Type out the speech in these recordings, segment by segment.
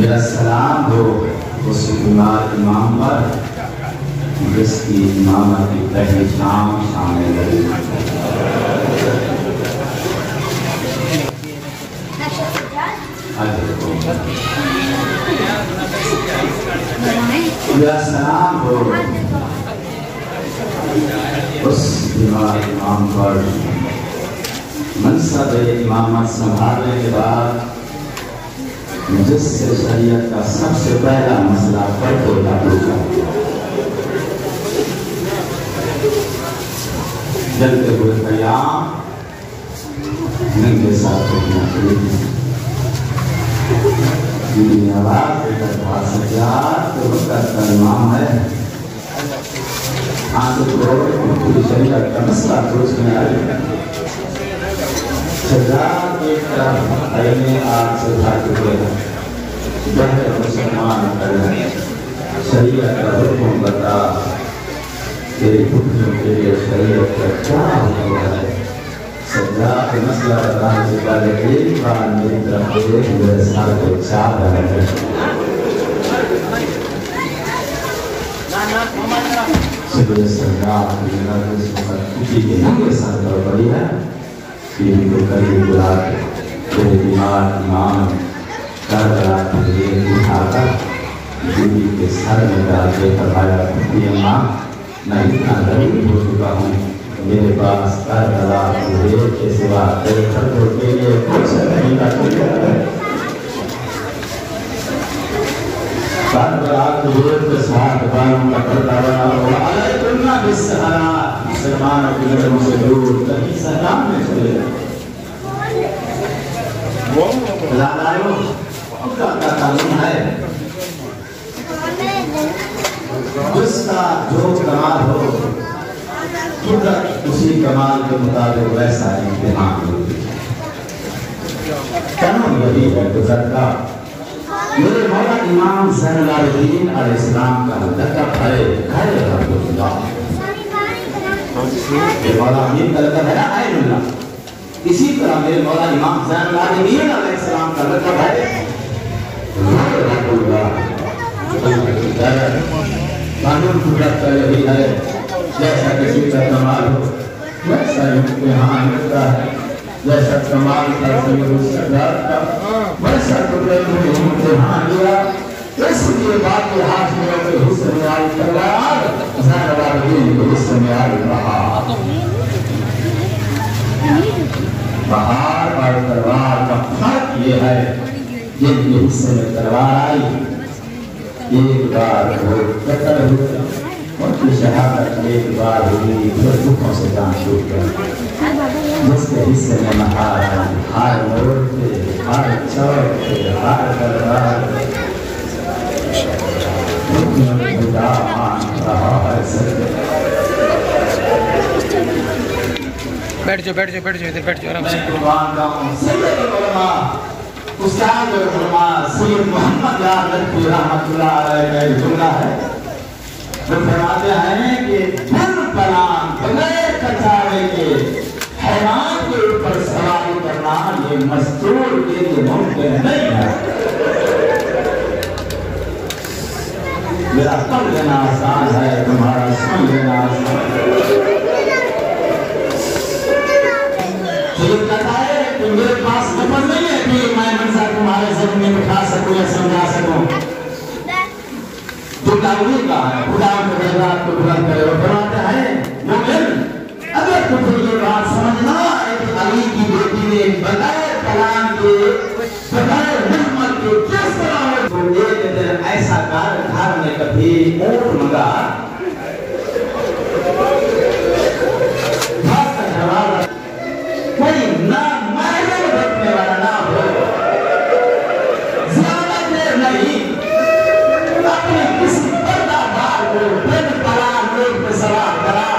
میرا سلام ہو اس بیمار امام پر جس کی امامت کی پہلی شام شامل ہے. میرا سلام ہو اس بیمار امام پر منصب امامت سنبھالنے کے بعد جس سے شریعت کا سب سے پہلا مسئلہ پردے کا پوچھا جلتے ہوئے قیام ننگے ساتھ اٹھنا دینی آواز دے کر بات سجاد تو وقت کا امام ہے. آنکھ کو پوری شریعت کا مسئلہ پوچھنے آئے سجاد ایک طرف اینے آگ سے بھاگ چکے ہیں. بہر مسلمان کریں شریعت کا حکم بتا تیری حکم کے لیے شریعت کا کیا حکم ہے. سجاد مسئلہ بتانے سے پہلے ایک بار میری طرف دیکھ میرے ساتھ کو چاہ رہے ہیں. شکر سجاد کی نظر اس وقت کسی کے ننگے ساتھ پر پڑی ہے. تیری کو قریب بلا کے تیرے بیمار امام کربلا کے لیے اٹھا کر بیوی کے سر میں ڈال کے فرمایا پھپھی اماں میں اتنا غریب ہو چکا ہوں میرے پاس کربلا کے سوا تیرے خرچوں کے لیے کچھ نہیں رکھا ہے. کربلا کے ساتھ بانوں کا پردہ بنا ہوا علیکم بالسحرا مسلمانوں کی نظروں سے دور کہیں سلام میں چلے لالائیو کا قانون ہے جس کا جو کمال ہو قدرت اسی کمال کے مطابق ویسا امتحان ہوتی ہے. قانون یہی ہے قدرت کا. میرے مولا امام زین العابدین علیہ السلام کا لقب ہے خیر رب اللہ. یہ مولا امین کا لقب ہے نا عین اللہ. اسی طرح میرے مولا امام زین العابدین علیہ السلام کا لقب ہے رب اللہ. قانون قدرت کا یہی ہے جیسا کسی کا کمال ہو ویسا امتحان ہوتا ہے. جیسا کمال کا سید السادات کا ویسا قدرت میں امتحان لیا. اس لیے باقی حاکموں کے حصے میں آئی تلوار زین العابدین کے حصے میں آئی بہار. بہار اور تلوار کا فرق یہ ہے جن کے حصے میں تلوار آئی ایک بار وہ قتل ہوئے ان کی شہادت ایک بار ہوئی پھر دکھوں سے جان چھوٹ گئے. جس کے حصے میں مہار آئی ہر موڑ پہ ہر چوک پہ ہر دربار خدا مان رہا ہے سب. بیٹھ جاؤ ادھر بیٹھ جاؤ آرام سے. سید علماء استاد علماء سید محمد یار لطفی رحمت اللہ علیہ کا جملہ ہے. وہ فرماتے ہیں کہ بن پلان بغیر کچاوے کے حیوان کے اوپر سواری کرنا یہ مزدور کے لیے ممکن نہیں ہے. میرا پڑھ لینا آسان ہے تمہارا سن لینا آسان ہے. تو یہ کہتا ہے کہ میرے پاس نفر نہیں ہے کہ میں منظر تمہارے ذہن میں بٹھا سکوں یا سمجھا سکوں. تو تعلیم کا ہے خدا کے درجات کو بلند کرے. اور فرماتے ہیں مومن اگر تم یہ بات سمجھنا ہے کہ علی کی بیٹی نے بغیر کلام کے بغیر محمد کے کس طرح تو ایک دن ایسا کار گھر میں کبھی اونٹ منگا بات کا جواب کوئی نہ مائل رکھنے والا نہ ہو زیادہ دیر نہیں اپنے کسی پردہ دار کو بن پلان ایک پہ سوار کرا.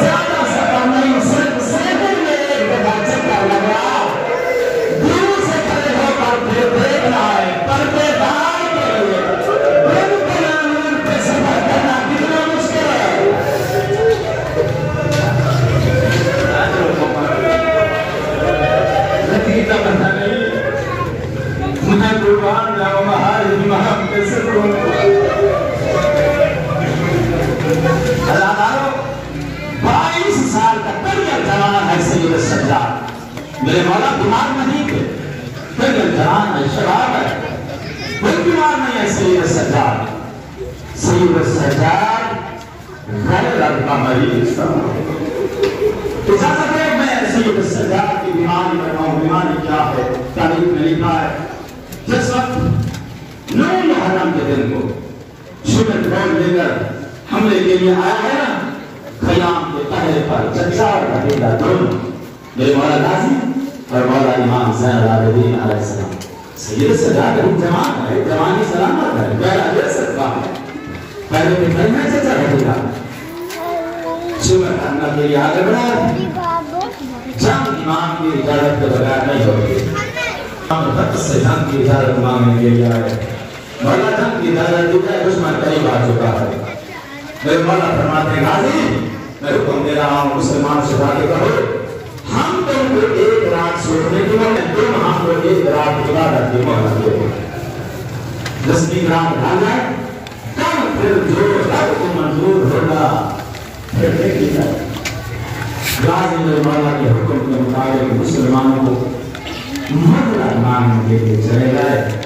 زیادہ سفر نہیں صرف سیکنڈ میں ایک دفعہ چکر لگا دور سے کھڑے ہو کر پھر دیکھنا ہے پردے دار کے لیے بن پلان ایک پہ سفر کرا. میرے مولا بیمار نہیں تھے، پھر جان ہے، شراب ہے، کوئی بیمار نہیں ہے سید السجاد، سید السجاد غیر رب کا مریض تھا۔ اجازت ہے میں سید السجاد کی بیماری بتاؤں، بیماری کیا ہے؟ تاریخ میں لکھا ہے جس وقت 9 محرم کے دن کو شمت بول لے کر حملے کے لیے آیا ہے نا، خیام کے پہلے پر چچا اور بھتیجا دونوں میرے مولا غازی اور مولا امام زین العابدین علیہ السلام، سید السجاد ایک جوان ہے، جوانی سلامت ہے، غیر اجر سکتا ہے، پہلے کے گھر میں چچا بھتیجا شمت کرنا کے لیے آگے بڑھا، جنگ امام کی اجازت کے بغیر نہیں ہوگی، وقت سے جنگ کی اجازت مانگنے کے لیے آئے، مولا جنگ کی اجازت دی جائے، دشمن قریب آ چکا ہے، میرے مولا فرماتے ہیں غازی میں حکم دے رہا ہوں مسلمان سے جا کے کہو ہم تم کو ایک رات سوچنے کی مہلت، تم ہم کو ایک رات عبادت کی مہلت دو، 10 رات ڈال جائے کل پھر جو رب کو منظور ہوگا پھر دیکھی جائے۔ غازی میرے مولا کے حکم کے مطابق مسلمانوں کو مہلت مانگنے کے لیے چلے گئے،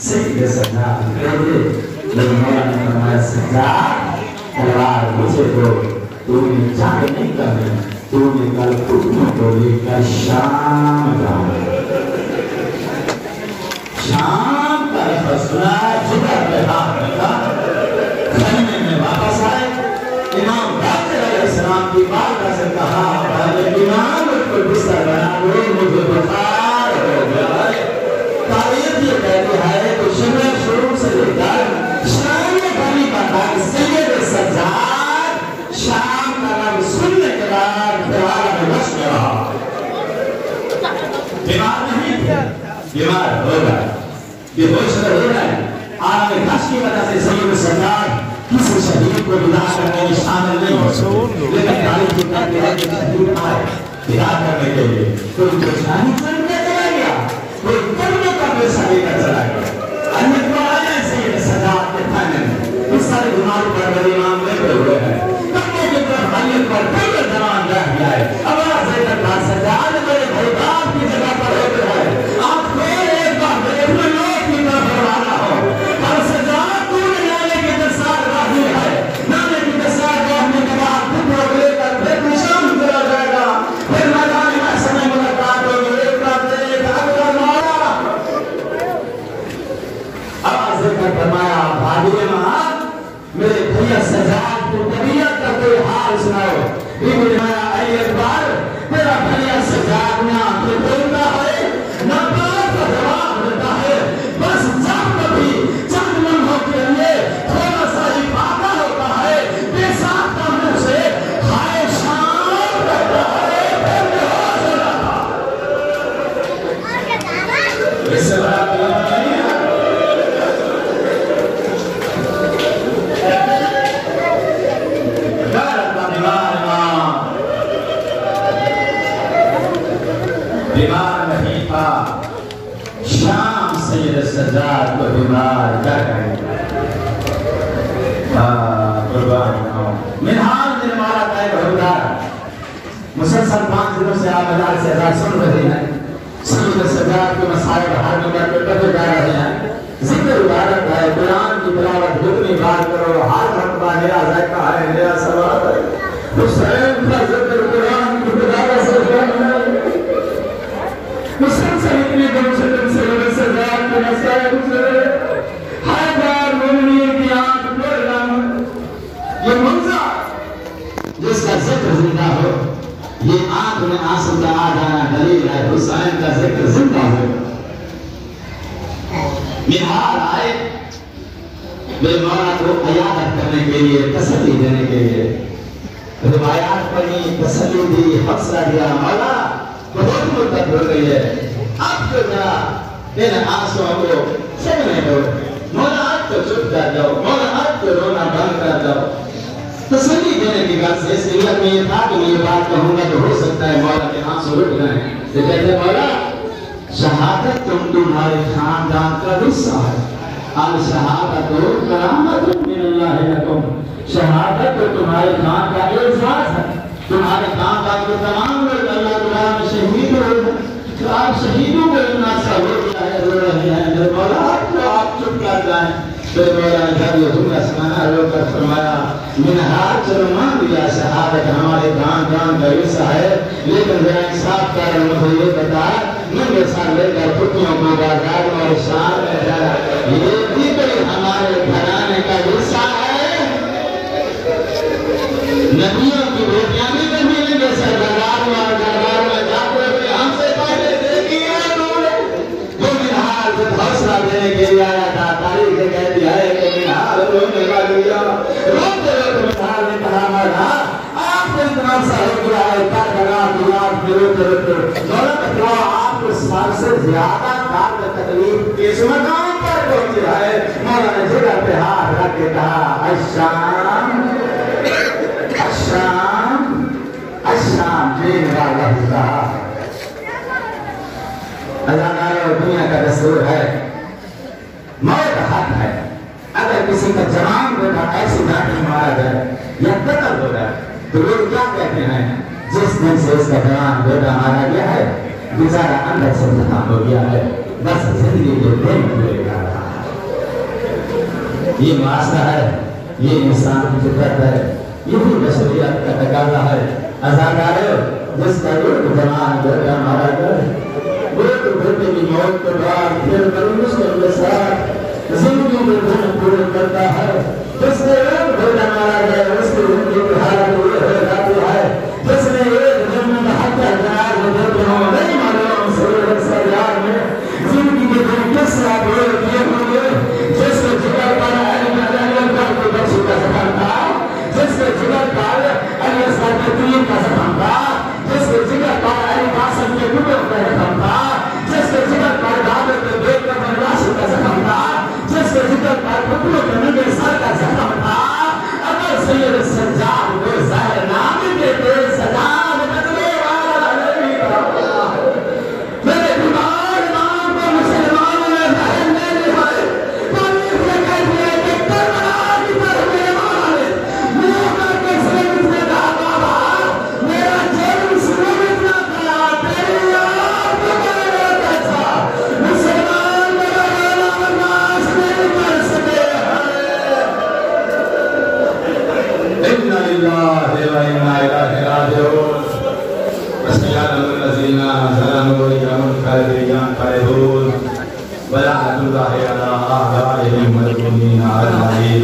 سید السجاد کہہ دے میرے مولا نے فرمایا سجاد اور مجھے تو نے جانے نہیں کرنے، تو نے کل کتنوں کو لے کر شام جانا، شام کا لفظ سنا، جگر پہ ہاتھ رکھا، خیمے میں واپس آئے، امام باقر علیہ السلام کی والدہ سے کہا امام کو بستر بنا دو، مجھے بخار ہو گیا ہے۔ تاریخ یہ کہتی ہے کہ شمع شروع سے لے کر شام بنی کا تھا سید السجاد شام کا نام سننے کے بعد بیمار میں بچ گیا، بیمار نہیں تھا، بیمار ہو گئے، بے ہوش ہو گئے، عالم غش کی وجہ سے سید السجاد کسی شہید کو بدا کرنے میں شامل نہیں ہو سکتے، لیکن تاریخ کی کہتی ہے کہ شہید آئے بدا کرنے کے لیے، کوئی کچھانی چل کے چلا گیا، کوئی کرنے کا پیسہ لے کر چلا گیا، انہیں کو آئے سید السجاد کے تھانے میں اس سارے گناہ پر بڑی امام لے ہوئے ہیں، کموں کی طرف حلیت پر پھر زمان رہ گیا ہے، آواز ہے کہ سجاد میرے بھائی باپ کی جگہ پر ہوتے ہیں، آپ کو ایک بار میرے لوگ کی طرف روانہ ہو، اور سجاد تو نے نالے کی دستار راہی ہے، نالے کی دستار راہنے کے بعد دکھوں کو لے کر پھر نشان چلا جائے گا، پھر میدان محسن میں ملاقات ہوگی، ایک بار دیکھ اگر مولا آواز ہے کہ فرمایا بھائی ماں میرے بھیا سجاد کو طبیعت کا کوئی حال سناؤ، بھی مجھے مایا اے اکبر تیرا بھیا سجاد نہ تو بولتا ہے نہ بات کا جواب دیتا ہے، بس جب کبھی چند لمحوں کے لیے تھوڑا سا افاقہ ہوتا ہے، بے ساختہ منہ سے ہائے شام کہتا ہے، پھر بہت ہو جاتا اس سے بڑا کلام نہیں ہے۔ بیمار نہیں تھا، شام سید السجاد کو بیمار کر گئے، قربان ہوں منحال میرے مولا کا ایک حکمران مسلسل 5 دنوں سے آپ 1000 سے 1000 سن رہے ہیں، سید السجاد کے مسائل ہر نمبر پہ کرتے جا رہے ہیں، ذکر عبادت ہے، قرآن کی تلاوت جتنی بار کرو، ہر مرتبہ نیا ذائقہ ہے، نیا ثواب ہے، حسین کا ذکر قرآن کی تلاوت سے کرنا مسلسل اتنے دن سے سجاد کے مسائل گزرے، ہر بار مومنین کی آنکھ پڑھنا، یہ منظر جس کا ذکر زندہ ہو، یہ آنکھ میں آنسو کا آ جانا دلیل ہے حسین کا ذکر زندہ ہو۔ منحال آئے میرے مولا کو عیادت کرنے کے لیے، تسلی دینے کے لیے، روایات پڑھی، تسلی دی، حوصلہ دیا، مولا بہت مدت ہو گئی ہے، اب تو ذرا ان آنسوؤں کو سننے دو، مولا اب تو چپ کر جاؤ، مولا اب تو رونا بند کر جاؤ، تسلی دینے کی بات سے اس لیے میں یہ تھا کہ میں یہ بات کہوں گا تو ہو سکتا ہے مولا کے آنسو رک جائیں، یہ کہتے مولا شہادت تمہارے خاندان کا حصہ ہے، الشہادت کرامت من اللہ لکم، شہادت تو تمہارے خاندان کا اعزاز ہے، تمہارے خاندان کے تمام لوگ اللہ تعالیٰ میں شہید ہوئے ہیں، تو آپ شہیدوں کو اتنا سا ہو گیا ہے رو رہے ہیں میرے مولا آپ چپ کر جائیں میرے مولا نے جب یہ جملہ سنایا رو کر فرمایا منہار چلو مان لیا شہادت ہمارے جان جان کا حصہ ہے لیکن ذرا انصاف کر مجھے یہ بتا ننگے سر لے کر پتیوں کو بازار اور شان میں جایا یہ بھی کوئی ہمارے گھرانے کا حصہ ہے نبیوں کی بیٹیاں بھی کبھی ننگے سر بازار اور دربار میں جاتے ہوئے ہم سے پہلے دیکھی ہے تو منہار سے حوصلہ دینے کے لیے آیا تھا تاریخ سے کہہ دیا ہے کہ منہار رونے لگی روتے روتے منہار نے کہا مرا آپ کو اتنا سا ہو گیا ہے کیا کرا دیا روتے روتے دولت دعا آپ کو سال سے زیادہ کار تکلیف کس مقام پر پہنچ رہا ہے مولا نے جگہ پہ ہاتھ رکھ کے کہا الشام الشام الشام جی میرا لفظ کہا اللہ تعالیٰ دنیا کا دستور ہے موت حق ہے اگر کسی کا جوان بیٹا ایسی گاڑی میں مارا جائے یا قتل ہو جائے تو لوگ کیا کہتے ہیں جس دن سے اس کا جوان بیٹا مارا گیا ہے بیچارہ اندر سے ختم ہو گیا ہے بس زندگی کے دن ہوئے جا رہا ہے یہ معاشرہ ہے یہ انسان کی فطرت ہے یہی بشریت کا تقاضا ہے ازادارے جس کا ایک جوان بیٹا مارا گیا ایک بیٹے کی موت کے بعد پھر پرمیشن کے ساتھ زندگی میں دن پورے کرتا ہے جس نے ایک بیٹا مارا گیا اس کی زندگی کی حالت ہوئے ہو جاتی ہے جس نے ایک دن میں حتی جناب دیتے ہوں نہیں معلوم سورت سریار میں زندگی کے دن کس طرح ہوئے کیے ہوں گے جس کے جگر پر علم علیہ کر کے بچی کا سفر تھا جس کے جگر پر علیہ صاحب کا سفر تھا جس کے جگر پر علی قاسم کے گروہ کا سفر تھا جس کے جگر پر دعوت کے بیت کا برداشت کا سفر تھا جس کے جگر پر بکلوں کے نگے سر کا سفر تھا اگر سید سجاد کو ظاہر نامی کے دیر سجاد بدلے والا نبی کا میرے بیمار نام کو مسلمان نے ظاہر نہیں ہے تاریخ میں کہہ دیا کہ کربلا کی طرف ایمان منہ کر کے سید نے کہا بابا میرا جرم سنو اتنا تھا تیری آپ کو میرے کچھا مسلمان میرا غیلہ برداشت نہیں کر سکے اِنَّ لِلَّهِ وَإِنَّا إِلَيْهِ رَاجِعُونَ وَسَيَعْلَمُ الَّذِينَ ظَلَمُوا أَيَّ مُنقَلَبٍ يَنقَلِبُونَ وَلَعْنَةُ اللَّهِ عَلَى أَعْدَائِهِمْ وَالْمُؤْمِنِينَ أَجْمَعِينَ.